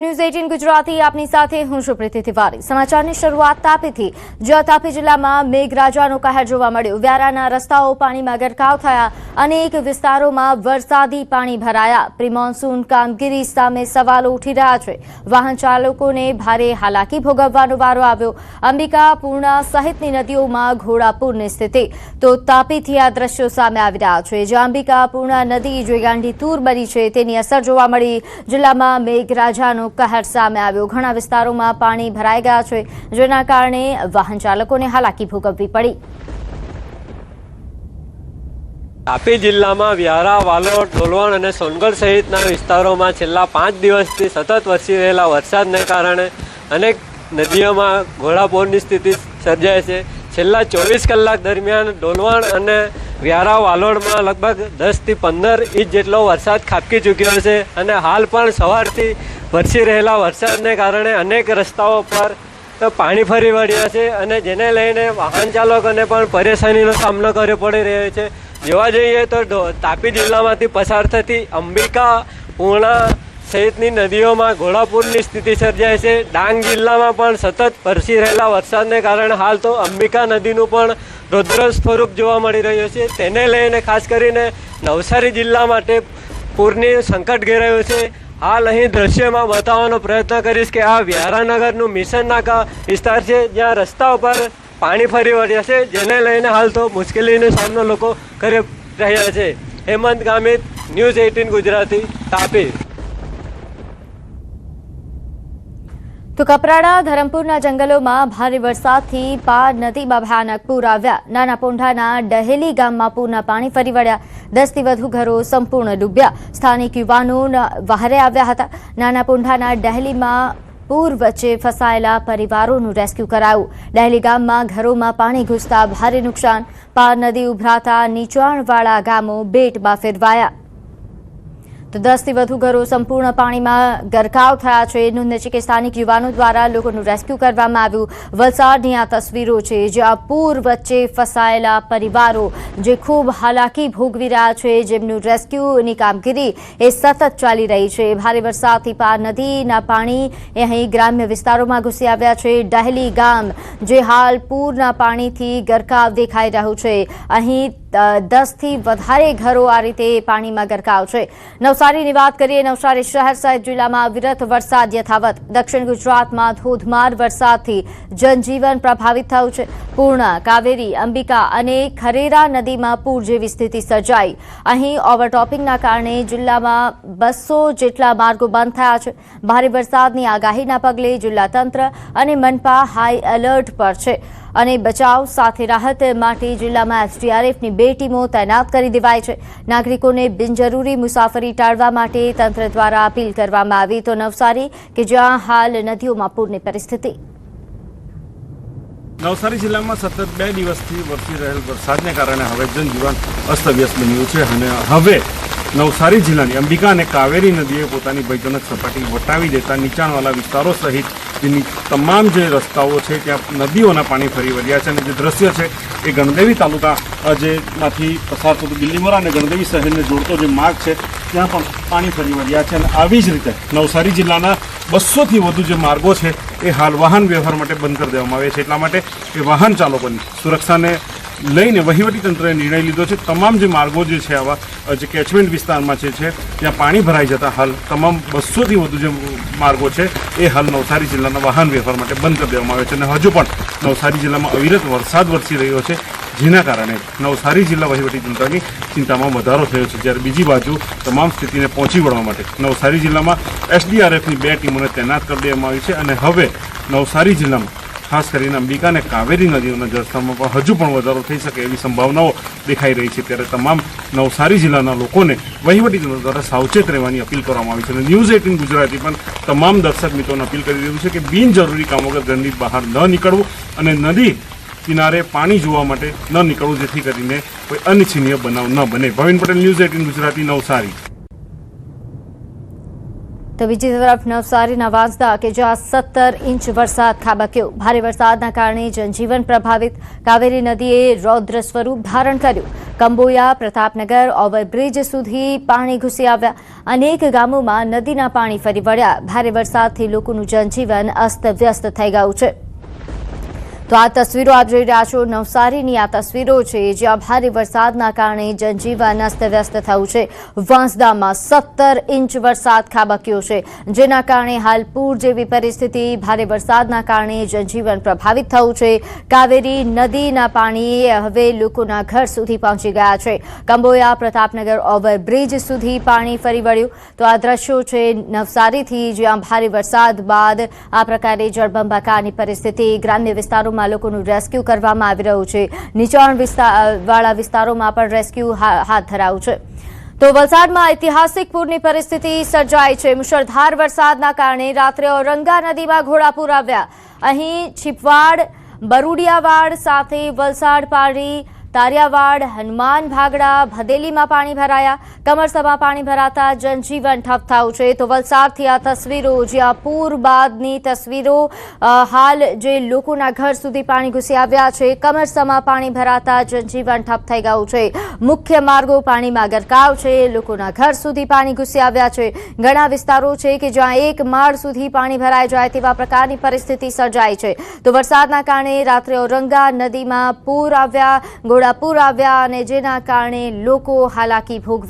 News 18 Gujarati આપની સાથે હું છું પ્રીતિ તિવારી। સમાચારની શરૂઆત તાપીથી। જ્યાં તાપી જિલ્લામાં મેઘરાજાનો કહેર જોવા મળ્યો। વ્યારાના રસ્તાઓ પાણીમાં ગરકાવ થયા। અનેક વિસ્તારોમાં વરસાદી પાણી ભરાયા। પ્રી મોન્સૂન કામગીરી સામે સવાલો ઉઠી રહ્યા છે। વાહન ચાલકોને ભારે હાલાકી ભોગવવાનો વારો આવ્યો। અંબિકા, પૂર્ણા સહિતની નદીઓમાં ઘોડાપૂરની સ્થિતિ। તો તાપીથી આ દ્રશ્યો સામે આવી રહ્યા છે, જ્યાં અંબિકા, પૂર્ણા નદી જે ગાંડીતુર બની છે તેની અસર જોવા મળી। જિલ્લામાં મેઘરાજાનો કહેર સામે આવ્યો। ઘણા વિસ્તારોમાં પાણી ભરાઈ ગયા છે, જેના કારણે વાહન ચાલકોને હાલાકી ભોગવવી પડી। તાપી જિલ્લામાં વ્યારા, વાલોડ, ડોલવણ અને સોનગઢ સહિતના વિસ્તારોમાં છેલ્લા 5 દિવસથી સતત વરસી રહેલા વરસાદને કારણે અનેક નદીઓમાં ઘોડાપૂરની સ્થિતિ સર્જાય છે। છેલ્લા 24 કલાક દરમિયાન ડોલવણ અને વ્યારા, વાલોડમાં લગભગ 10 થી 15 ઇંચ જેટલો વરસાદ ખાબકી ચૂક્યો છે અને હાલ પણ સવારથી વરસી રહેલા વરસાદને કારણે અનેક રસ્તાઓ પર પાણી ફરી વળ્યા છે અને જેને લઈને વાહન ચાલકોને પણ પરેશાનીનો સામનો કરવો પડી રહ્યો છે। જોવા જઈએ તો તાપી જિલ્લામાંથી પસાર થતી અંબિકા, પૂર્ણા સહિતની નદીઓમાં ઘોડાપૂરની સ્થિતિ સર્જાય છે। ડાંગ જિલ્લામાં પણ સતત વરસી રહેલા વરસાદને કારણે હાલ તો અંબિકા નદીનું પણ રૌદ્ર સ્વરૂપ જોવા મળી રહ્યું છે। તેને લઈને ખાસ કરીને નવસારી જિલ્લા માટે પૂરની સંકટ ઘેરાયું છે। હાલ અહીં દ્રશ્યમાં બતાવવાનો પ્રયત્ન કરીશ કે આ વ્યારાનગરનું મિશન નાકા વિસ્તાર છે, જ્યાં રસ્તા ઉપર પાણી ફરી વળ્યા છે, જેને લઈને હાલ તો મુશ્કેલીનો સામનો લોકો કરી રહ્યા છે। હેમંત ગામિત, ન્યૂઝ 18 ગુજરાતી, તાપી। તો કપરાડા, ધરમપુરના જંગલોમાં ભારે વરસાદથી પાર નદીમાં ભયાનક પૂર આવ્યા। નાના પોંઢાના ડહેલી ગામમાં પૂરના પાણી ફરી વળ્યા। 10 થી વધુ ઘરો સંપૂર્ણ ડૂબ્યા। સ્થાનિક યુવાનો વહારે આવ્યા હતા। નાના પોંઢાના ડહેલીમાં પૂર વચ્ચે ફસાયેલા પરિવારોનું રેસ્ક્યુ કરાયું। ડહેલી ગામમાં ઘરોમાં પાણી ઘૂસતા ભારે નુકસાન। પાર નદી ઉભરાતા નીચાણવાળા ગામો બેટમાં ફેરવાયા। તો 10 થી વધુ ઘરો સંપૂર્ણ પાણીમાં ગરકાવ થયા છે। નોંધનીય છે કે સ્થાનિક યુવાનો દ્વારા લોકોનું રેસ્ક્યુ કરવામાં આવ્યું। વલસાડની આ તસવીરો છે, જ્યાં પૂર વચ્ચે ફસાયેલા પરિવારો જે ખૂબ હાલાકી ભોગવી રહ્યા છે, જેમનું રેસ્ક્યુની કામગીરી એ સતત ચાલી રહી છે। ભારે વરસાદથી પાર નદીના પાણી અહીં ગ્રામ્ય વિસ્તારોમાં ઘૂસી આવ્યા છે। ડહેલી ગામ જે હાલ પૂરના પાણીથી ગરકાવ દેખાઈ રહ્યું છે। અહીં 10 થી વધારે ઘરો આ રીતે પાણીમાં ગરકાવ છે। નવસારીની વાત કરીએ। નવસારી શહેર સહિત જિલ્લામાં અવિરત વરસાદ યથાવત। દક્ષિણ ગુજરાતમાં ધોધમાર વરસાદથી જનજીવન પ્રભાવિત થયું છે। પૂર્ણા, કાવેરી, અંબિકા અને ખરેરા નદીમાં પૂર જેવી સ્થિતિ સર્જાઈ। અહીં ઓવરટોપિંગના કારણે જિલ્લામાં 200 જેટલા માર્ગો બંધ થયા છે। ભારે વરસાદની આગાહીના પગલે જિલ્લા તંત્ર અને મનપા હાઈ એલર્ટ પર છે અને બચાવ સાથે રાહત માટે જિલ્લામાં એસડીઆરએફની 2 ટીમો તૈનાત કરી દેવાઈ છે। નાગરિકોને બિનજરૂરી મુસાફરી ટાળવા માટે તંત્ર દ્વારા અપીલ કરવામાં આવી। તો નવસારી કે જ્યાં હાલ નદીઓમાં પૂરની પરિસ્થિતિ। નવસારી જિલ્લામાં સતત 2 દિવસથી વરસી રહેલ વરસાદને કારણે હવે જનજીવન અસ્તવ્યસ્ત બન્યું છે અને હવે નવસારી જિલ્લાની અંબિકા અને કાવેરી નદીએ પોતાની ભયજનક સપાટી વટાવી દેતા નીચાણવાળા વિસ્તારો સહિત જેની તમામ જે રસ્તાઓ છે ત્યાં નદીઓના પાણી ફરી વળ્યા છે। અને જે દ્રશ્ય છે એ ગણદેવી તાલુકા જેમાંથી પસાર થતું બિલ્લીમોરા અને ગણદેવી શહેરને જોડતો જે માર્ગ છે ત્યાં પણ પાણી ફરી વળ્યા છે। અને આવી જ રીતે નવસારી જિલ્લાના 200 થી વધુ જે માર્ગો છે એ હાલ વાહન વ્યવહાર માટે બંધ કરી દેવામાં આવ્યા છે। એટલા માટે એ વાહન ચાલકોની સુરક્ષાને લઈને વહીવટીતંત્રએ નિર્ણય લીધો છે। તમામ જે માર્ગો જે છે આવા જે કેચમેન્ટ વિસ્તારમાં છે ત્યાં પાણી ભરાઈ જતા હાલ તમામ 200 થી વધુ જે માર્ગો છે એ હાલ નવસારી જિલ્લાના વાહન વ્યવહાર માટે બંધ કરી દેવામાં આવ્યા છે। અને હજુ પણ નવસારી જિલ્લામાં અવિરત વરસાદ વરસી રહ્યો છે, જેના કારણે નવસારી જિલ્લા વહીવટીતંત્રની ચિંતામાં વધારો થયો છે। જ્યારે બીજી બાજુ તમામ સ્થિતિને પહોંચી વળવા માટે નવસારી જિલ્લામાં એસડીઆરએફની 2 ટીમોને તૈનાત કરી દેવામાં આવી છે અને હવે નવસારી જિલ્લામાં ખાસ કરીને અંબિકા અને કાવેરી નદીઓના જળસ્તરમાં પણ હજુ પણ વધારો થઈ શકે એવી સંભાવનાઓ દેખાઈ રહી છે। ત્યારે તમામ નવસારી જિલ્લાના લોકોને વહીવટીતંત્ર દ્વારા સાવચેત રહેવાની અપીલ કરવામાં આવી છે। અને ન્યૂઝ 18 ગુજરાતી પણ તમામ દર્શક મિત્રોને અપીલ કરી રહ્યું છે કે બિનજરૂરી કામ વગર ઘરની બહાર ન નીકળવું અને નદી કિનારે પાણી જોવા માટે ન નીકળવું, જેથી કરીને કોઈ અનિચ્છનીય બનાવ ન બને। ભવિન પટેલ, ન્યૂઝ 18 ગુજરાતી, નવસારી। તો બીજી તરફ નવસારીના વાંસદા કે જ્યાં 17 ઇંચ વરસાદ ખાબક્યો. ભારે વરસાદના કારણે જનજીવન પ્રભાવિત. કાવેરી નદીએ રૌદ્ર સ્વરૂપ ધારણ કર્યું. કંબોયા, પ્રતાપનગર ઓવરબ્રિજ સુધી પાણી ઘૂસી આવ્યા. અનેક ગામોમાં નદીના પાણી ફરી વળ્યા. ભારે વરસાદથી લોકોનું જનજીવન અસ્તવ્યસ્ત થઈ ગયું છે. તો આ તસવીરો આપ જોઈ રહ્યા છો. નવસારીની આ તસવીરો છે જ્યાં ભારે વરસાદના કારણે જનજીવન અસ્તવ્યસ્ત થયું છે. વાંસદામાં 17 ઇંચ વરસાદ ખાબક્યો છે, જેના કારણે હાલ પૂર જેવી પરિસ્થિતિ. ભારે વરસાદના કારણે જનજીવન પ્રભાવિત થયું છે. કાવેરી નદીના પાણી હવે લોકોના ઘર સુધી પહોંચી ગયા છે. કંબોયા, પ્રતાપનગર ઓવરબ્રિજ સુધી પાણી ફરી વળ્યું. તો આ દ્રશ્યો છે નવસારીથી, જ્યાં ભારે વરસાદ બાદ આ પ્રકારે જળબંબાકારની પરિસ્થિતિ. ગ્રામ્ય વિસ્તારોમાં લોકોનું રેસ્ક્યુ કરવામાં આવી રહ્યું છે. નીચાણ વાળા વિસ્તારોમાં પણ રેસ્ક્યુ હાથ ધરાયું છે. તો વલસાડમાં ઐતિહાસિક પૂરની પરિસ્થિતિ સર્જાઈ છે. મુશળધાર વરસાદના કારણે રાત્રે ઔરંગા નદીમાં ઘોડાપૂર આવ્યા. અહીં છીપવાડ, બરુડિયાવાડ સાથે વલસાડ પાડી, તારિયાવાડ, હનુમાન ભાગડા, ભદેલીમાં પાણી ભરાયા. કમરસમાં પાણી ભરાતા જનજીવન ઠપ થયું છે. તો વલસાડથી આ તસવીરો, જ્યાં પૂર બાદની તસવીરો. હાલ જે લોકોના ઘર સુધી પાણી ઘૂસી આવ્યા છે. કમરસમાં પાણી ભરાતા જનજીવન ઠપ થઈ ગયું છે. મુખ્ય માર્ગો પાણીમાં ગરકાવ છે. લોકોના ઘર સુધી પાણી ઘૂસી આવ્યા છે. ઘણા વિસ્તારો છે કે જ્યાં એક માળ સુધી પાણી ભરાઈ જાય તેવા પ્રકારની પરિસ્થિતિ સર્જાઈ છે. તો વરસાદના કારણે રાત્રે ઔરંગા નદીમાં પૂર આવ્યા, ઘોડાપૂર આવ્યા અને જેના કારણે લોકો હાલાકી ભોગવી